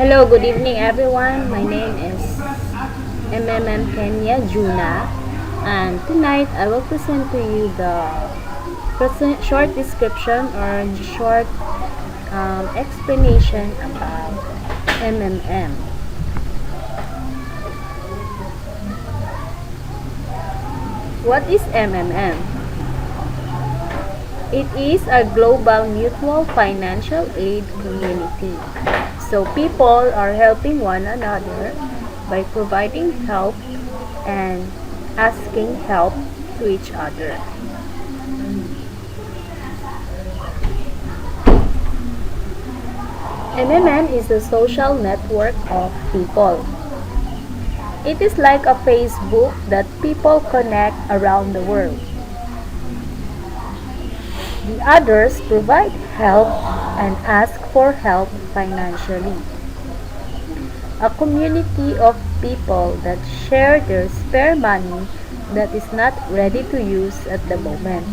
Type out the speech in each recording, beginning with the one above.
Hello, good evening everyone. My name is Kenya Juna, and tonight I will present to you the short description or short explanation about MMM. What is MMM? It is a global mutual financial aid community. So people are helping one another by providing help and asking help to each other. MMN is a social network of people. It is like a Facebook that people connect around the world. The others provide help and ask for help financially. A community of people that share their spare money that is not ready to use at the moment.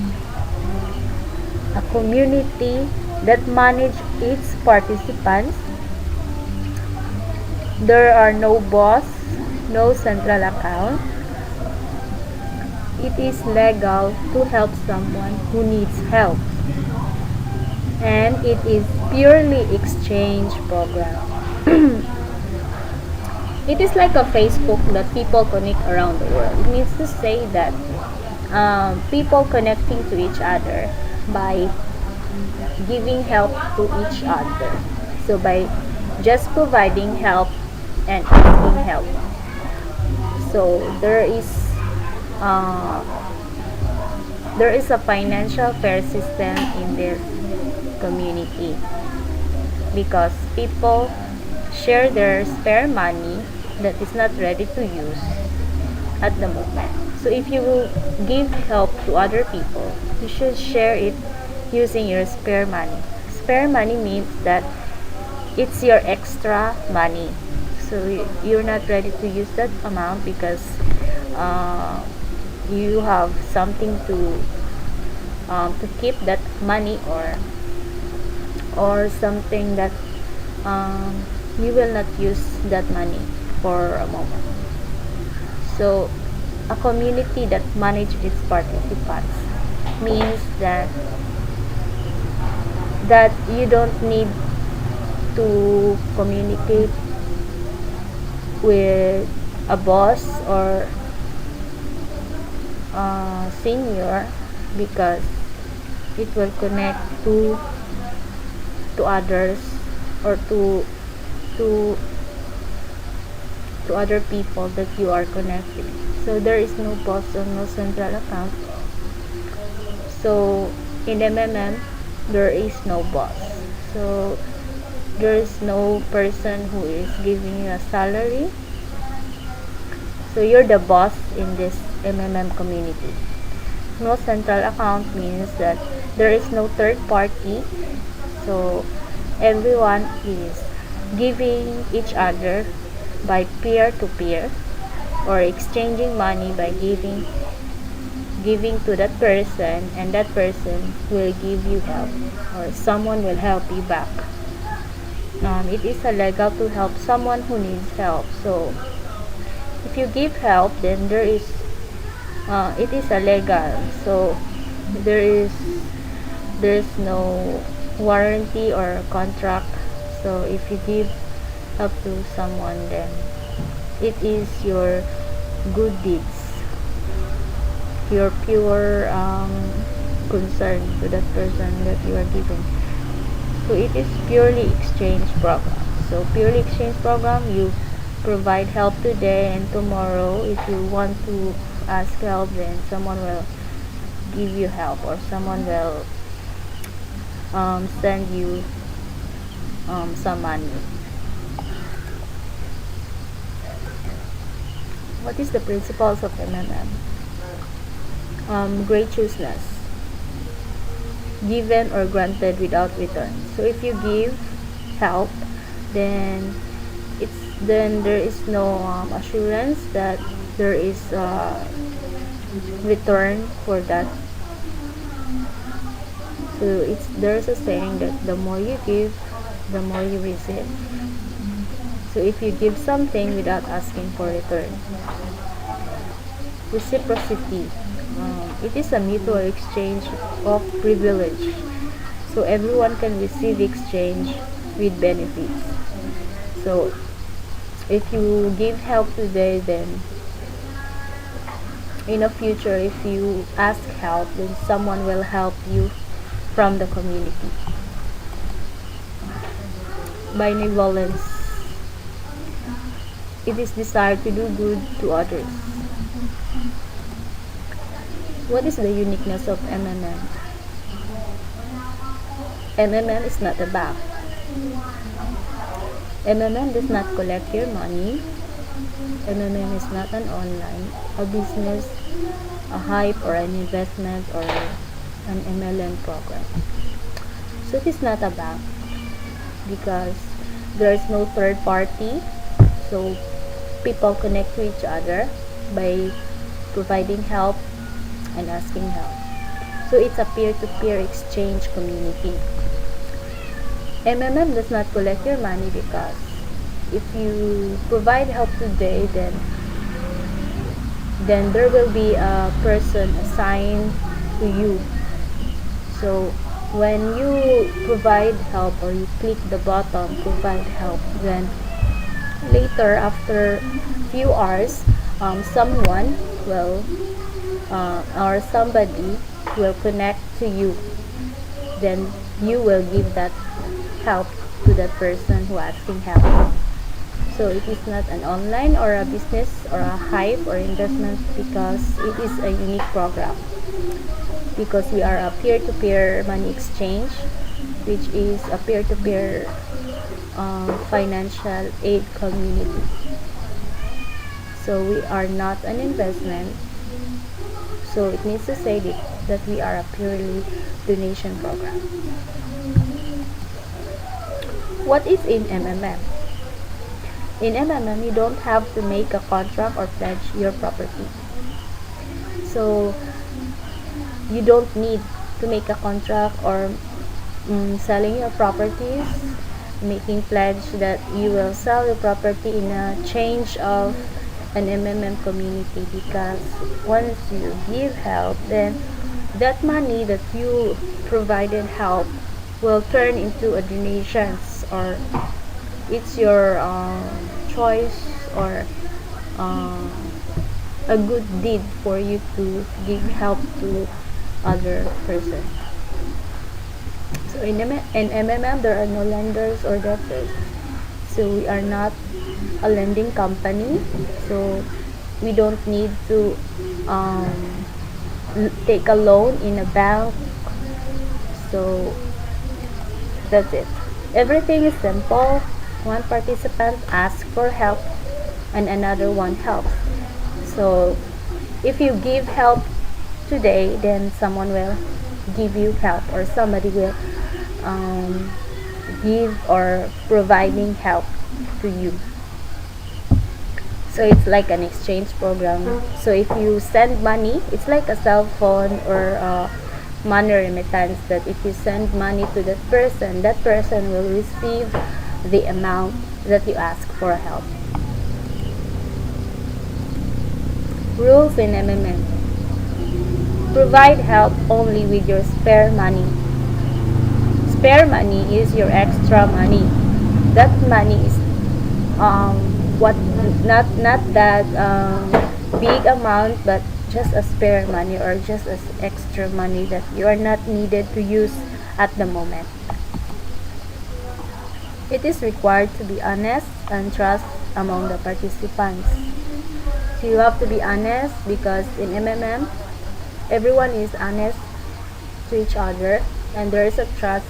A community that manage its participants. There are no boss, no central account. It is legal to help someone who needs help. And it is purely exchange program. It is like a Facebook that people connect around the world. It means to say that people connecting to each other by giving help to each other. So by just providing help and asking help. So uh, there is a financial fair system in this community because people share their spare money that is not ready to use at the moment. So if you will give help to other people, you should share it using your spare money. Spare money means that it's your extra money. So you're not ready to use that amount because you have something to keep that money or something that you will not use that money for a moment. So a community that manages its participants means that you don't need to communicate with a boss or senior because it will connect to others or to other people that you are connecting. So there is no boss or no central account. So in MMM there is no boss. So there is no person who is giving you a salary. So you're the boss in this MMM community. No central account means that there is no third party. So everyone is giving each other by peer to peer or exchanging money by giving to that person, and that person will give you help or someone will help you back. It is illegal to help someone who needs help. So if you give help, then it is illegal. So there's no warranty or contract. So if you give help to someone, then it is your good deeds, your pure concern to that person that you are giving. So it is purely exchange program. So purely exchange program, you provide help today, and tomorrow if you want to ask help, then someone will give you help or someone will send you some money. What is the principles of MMM? Graciousness, given or granted without return. So if you give help, then there is no assurance that there is return for that. So there's a saying that the more you give, the more you receive. So if you give something without asking for return, reciprocity, it is a mutual exchange of privilege. So everyone can receive exchange with benefits. So if you give help today, then in the future, if you ask help, then someone will help you from the community. Benevolence, it is desire to do good to others. What is the uniqueness of MMM? MMM is not a bank. MMM does not collect your money. MMM is not an online, a business, a hype, or an investment, or an MLM program. So it is not a bank because there is no third party. So people connect to each other by providing help and asking help. So it's a peer-to-peer exchange community. MMM does not collect your money because if you provide help today, then there will be a person assigned to you. So when you provide help or you click the button provide help, then later after few hours, someone will or somebody will connect to you. Then you will give that help to that person who asking help. So it is not an online or a business or a hype or investment because it is a unique program. Because we are a peer-to-peer money exchange, which is a peer-to-peer financial aid community. So we are not an investment. So it means to say that we are a purely donation program. What is in MMM? In MMM, you don't have to make a contract or pledge your property. So you don't need to make a contract or selling your properties, making pledge that you will sell your property in a change of an MMM community, because once you give help, then that money that you provided help will turn into a donations, or it's your choice or a good deed for you to give help to other person. So in MMM there are no lenders or debtors. So we are not a lending company. So we don't need to take a loan in a bank. So that's it. Everything is simple. One participant asks for help and another one helps. So if you give help today, then someone will give you help, or somebody will give or providing help to you. So it's like an exchange program. So if you send money, it's like a cell phone or money remittance, that if you send money to that person will receive the amount that you ask for help. Rules in MMM. Provide help only with your spare money. Spare money is your extra money. That money is what not that big amount, but just a spare money or just as extra money that you are not needed to use at the moment. It is required to be honest and trust among the participants. So you have to be honest, because in MMM everyone is honest to each other and there is a trust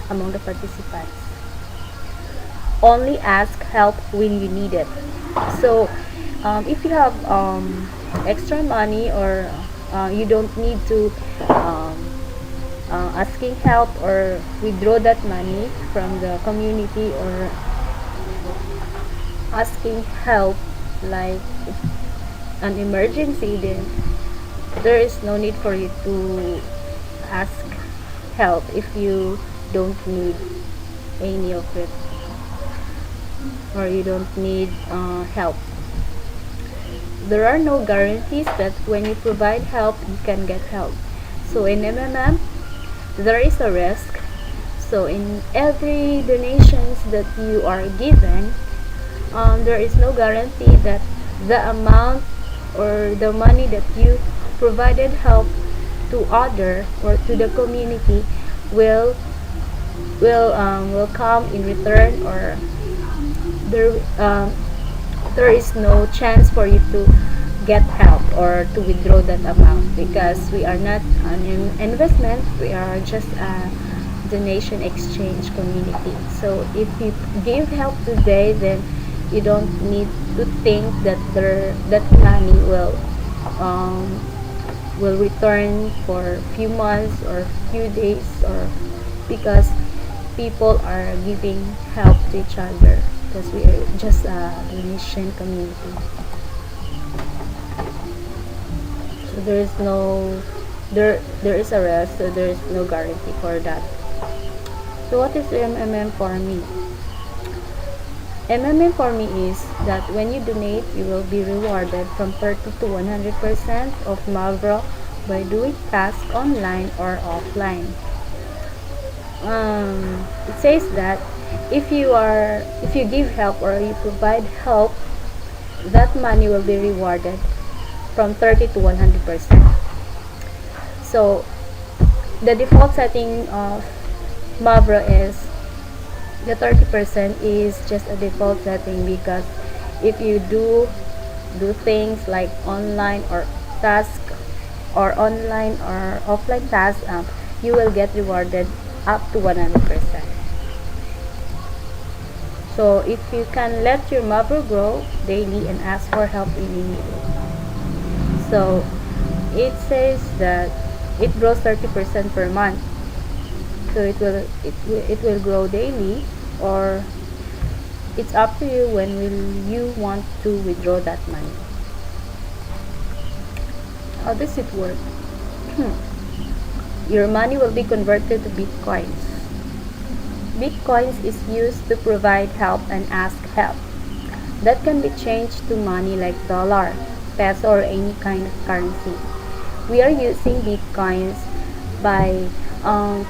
among the participants. Only ask help when you need it. So if you have extra money, or you don't need to asking help or withdraw that money from the community, or asking help like an emergency, then there is no need for you to ask help if you don't need any of it. or you don't need help. There are no guarantees that when you provide help, you can get help. So in MMM, there is a risk. So in every donations that you are given, there is no guarantee that the amount or the money that you provided help to other or to the community will will come in return, or there there is no chance for you to get help or to withdraw that amount, because we are not an investment, we are just a donation exchange community. So if you give help today, then you don't need to think that that money um, will return for few months or few days, or because people are giving help to each other, because we are just a donation community. So there is a risk, so there is no guarantee for that. So what is MMM for me? MMM for me is that when you donate, you will be rewarded from 30 to 100% of Mavro by doing tasks online or offline. It says that if you give help or you provide help, that money will be rewarded from 30 to 100%. So the default setting of Mavro is the 30% is just a default setting, because if you do things like online or task or online or offline tasks, you will get rewarded up to 100%. So if you can let your Mavro grow daily and ask for help in need. So it says that it grows 30% per month. So it will grow daily, or it's up to you when will you want to withdraw that money. How does it work? Your money will be converted to bitcoins. Bitcoins is used to provide help and ask help. That can be changed to money like dollar, peso, or any kind of currency. We are using bitcoins by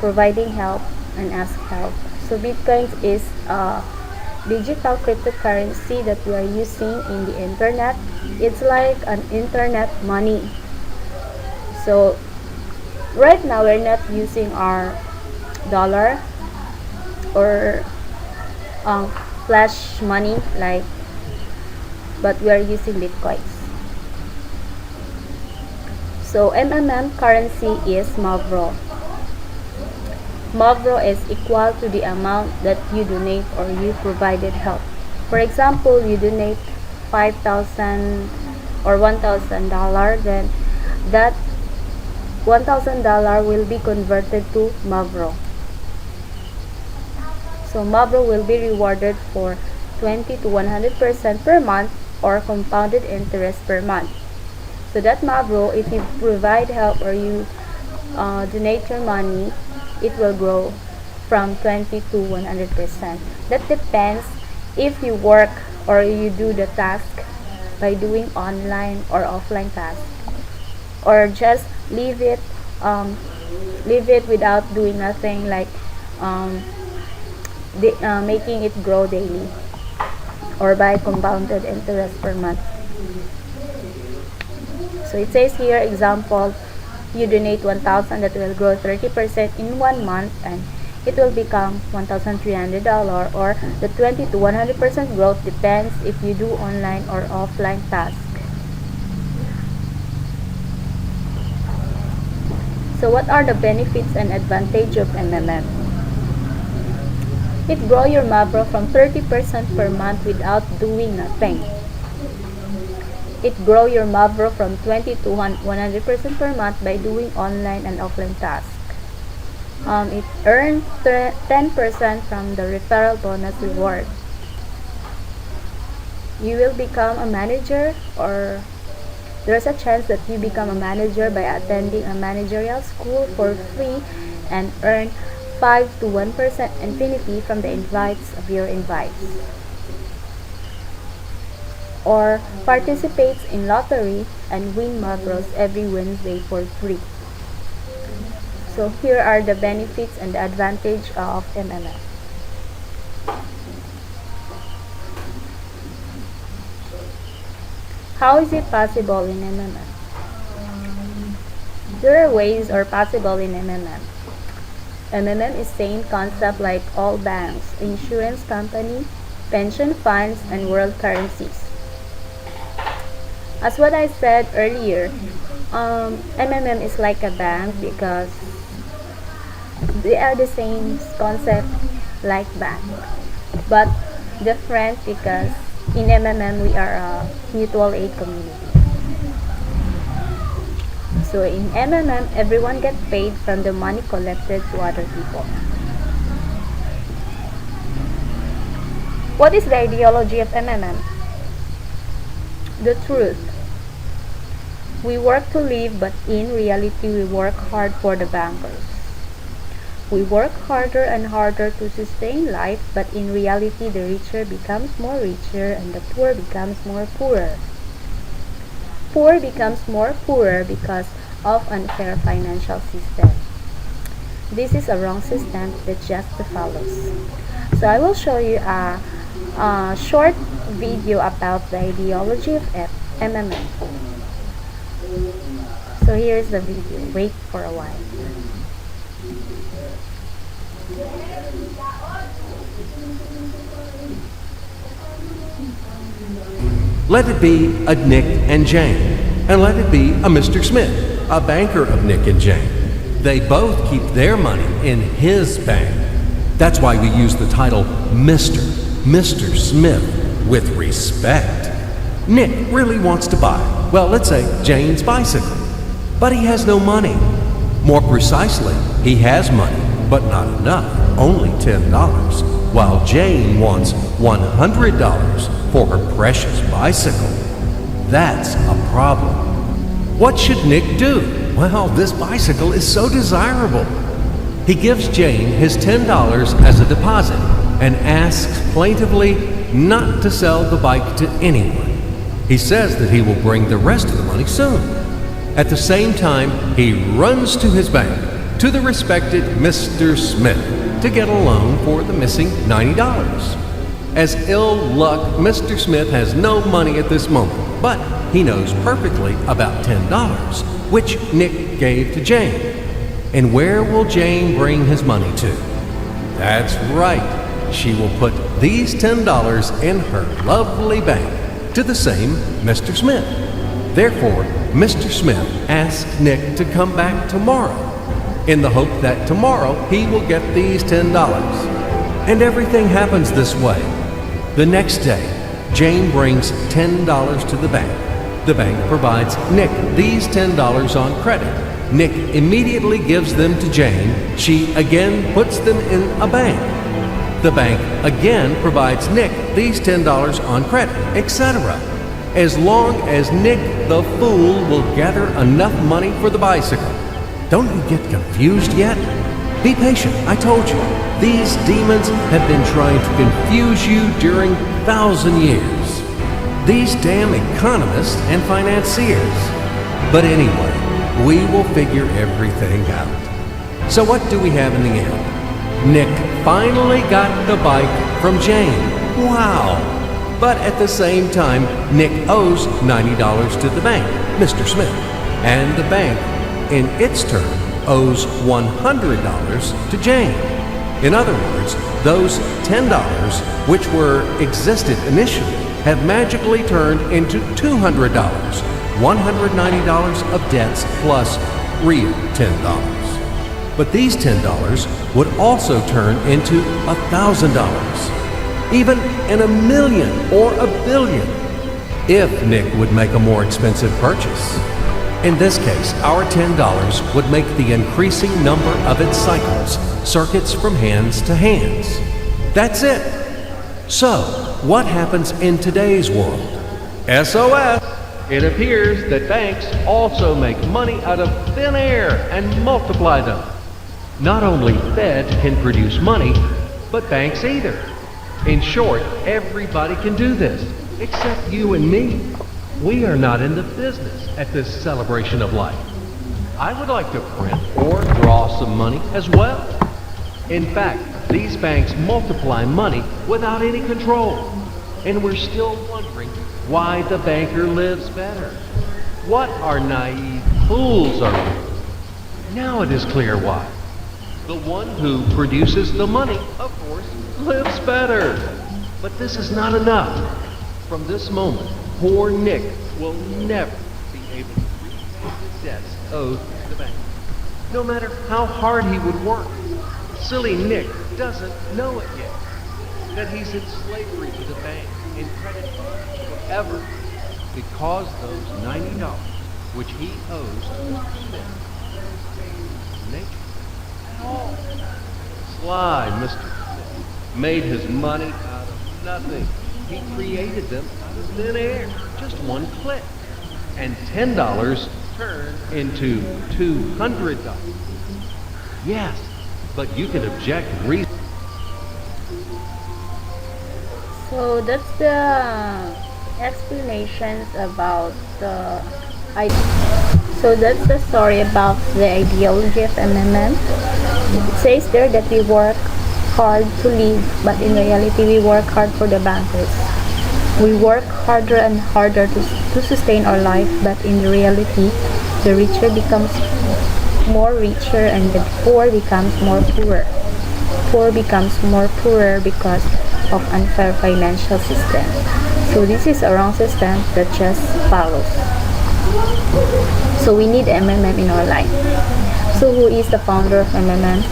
providing help and ask help. So bitcoins is a digital cryptocurrency that we are using in the internet. It's like an internet money. So right now we're not using our dollar or flash money, but we are using bitcoins. So MMM currency is Mavro. Mavro is equal to the amount that you donate or you provided help. For example, you donate 5,000 or $1,000, then that $1,000 will be converted to Mavro. So Mavro will be rewarded for 20 to 100% per month, or compounded interest per month. So that Mavro, if you provide help or you donate your money, it will grow from 20 to 100%. That depends if you work or you do the task by doing online or offline task, or just leave it without doing nothing, like making it grow daily, or by compounded interest per month. So it says here, example, you donate 1,000, that will grow 30% in 1 month, and it will become $1,300, or the 20 to 100% growth depends if you do online or offline tasks. So what are the benefits and advantage of MMM? It grow your Mavro from 30% per month without doing nothing. It grow your Mavro from 20 to 100% per month by doing online and offline tasks. It earns 10% from the referral bonus reward. You will become a manager, or there's a chance that you become a manager by attending a managerial school for free and earn 5 to 1% infinity from the invites of your invites. or participates in lottery and win marbles every Wednesday for free. So here are the benefits and the advantage of MMM. How is it possible in MMM? There are ways or possible in MMM. MMM is same concept like all banks, insurance company, pension funds, and world currencies. As what I said earlier, MMM is like a bank because they are the same concept like bank, but different because in MMM we are a mutual aid community. So in MMM, everyone gets paid from the money collected to other people. What is the ideology of MMM? The truth. We work to live, but in reality we work hard for the bankers. We work harder and harder to sustain life, but in reality the richer becomes more richer and the poor becomes more poorer. Poor becomes more poorer because of unfair financial system. This is a wrong system that just follows. So I will show you a short video about the ideology of MMM. So here is the video. Wait for a while. Let it be a Nick and Jane, and let it be a Mr. Smith, a banker of Nick and Jane. They both keep their money in his bank. That's why we use the title Mr. Smith with respect. Nick really wants to buy, well, let's say Jane's bicycle, but he has no money. More precisely, he has money, but not enough, only $10, while Jane wants $100 for her precious bicycle. That's a problem. What should Nick do? Well, this bicycle is so desirable. He gives Jane his $10 as a deposit and asks plaintively not to sell the bike to anyone. He says that he will bring the rest of the money soon. At the same time, he runs to his bank, to the respected Mr. Smith, to get a loan for the missing $90. As ill luck, Mr. Smith has no money at this moment, but he knows perfectly about $10, which Nick gave to Jane. And where will Jane bring his money to? That's right, she will put these $10 in her lovely bank to the same Mr. Smith. Therefore, Mr. Smith asks Nick to come back tomorrow, in the hope that tomorrow he will get these $10. And everything happens this way. The next day, Jane brings $10 to the bank. The bank provides Nick these $10 on credit. Nick immediately gives them to Jane. She again puts them in a bank. The bank again provides Nick these $10 on credit, etc. As long as Nick the fool will gather enough money for the bicycle. Don't you get confused yet? Be patient, I told you. These demons have been trying to confuse you during 1,000 years. These damn economists and financiers. But anyway, we will figure everything out. So what do we have in the end? Nick finally got the bike from Jane. Wow! But at the same time, Nick owes $90 to the bank, Mr. Smith. And the bank, in its turn, owes $100 to Jane. In other words, those $10, which existed initially, have magically turned into $200, $190 of debts plus real $10. But these $10 would also turn into $1,000, even in $1 million or $1 billion, if Nick would make a more expensive purchase. In this case, our $10 would make the increasing number of its cycles, circuits from hands to hands. That's it. So, what happens in today's world? SOS! It appears that banks also make money out of thin air and multiply them. Not only Fed can produce money, but banks either. In short, everybody can do this. Except you and me. We are not in the business at this celebration of life. I would like to print or draw some money as well. In fact, these banks multiply money without any control. And we're still wondering why the banker lives better. What our naive fools are doing. Now it is clear why. The one who produces the money, of course, lives better. But this is not enough. From this moment, poor Nick will never be able to repay the debts owed to the bank. No matter how hard he would work, silly Nick doesn't know it yet. That he's in slavery to the bank and credit forever because those $90 which he owes to Mr. Smith nature. Oh, sly Mr. Smith made his money out of nothing. He created them out of thin air, just one click. And $10 turned into $200. Yes, but you can object reasonably. So that's the explanations about the so that's the story about the ideology of MMM. It says there that we work hard to live, but in reality we work hard for the bankers. We work harder and harder to sustain our life, but in reality the richer becomes more richer and the poor becomes more poorer. Poor becomes more poorer because of unfair financial system. So this is a wrong system that just follows. So we need MMM in our life. So who is the founder of MMM?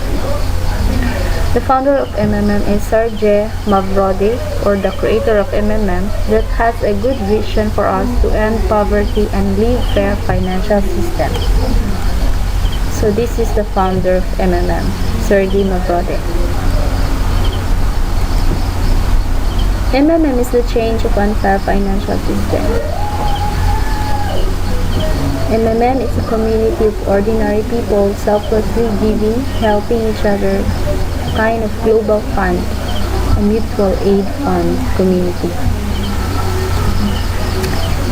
The founder of MMM is Sergey Mavrodi, or the creator of MMM, that has a good vision for us to end poverty and live fair financial system. So this is the founder of MMM, Sergey Mavrodi. MMM is the change of unfair financial system. MMM is a community of ordinary people selflessly giving, helping each other, a kind of global fund, a mutual aid fund community.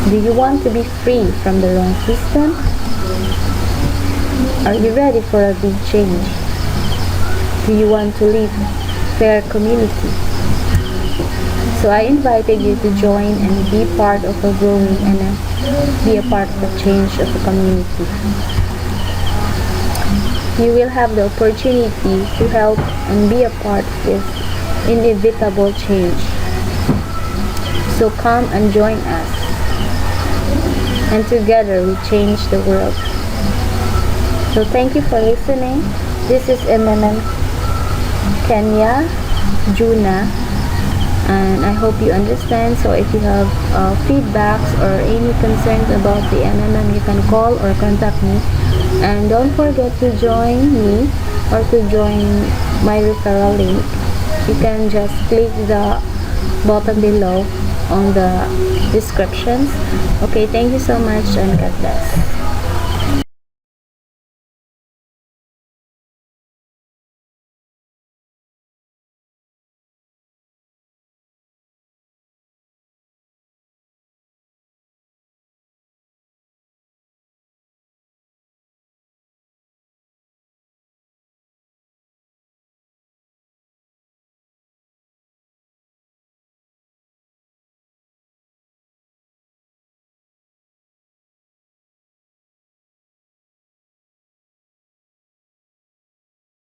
Do you want to be free from the wrong system? Are you ready for a big change? Do you want to live fair community? So I invited you to join and be part of a growing and be a part of the change of the community. You will have the opportunity to help and be a part of this inevitable change. So come and join us, and together we change the world. So thank you for listening. This is MMM Kenya, Juna, and I hope you understand. So if you have feedbacks or any concerns about the MMM, you can call or contact me. And don't forget to join me or to join my referral link. You can just click the button below on the descriptions. Okay, thank you so much and God bless.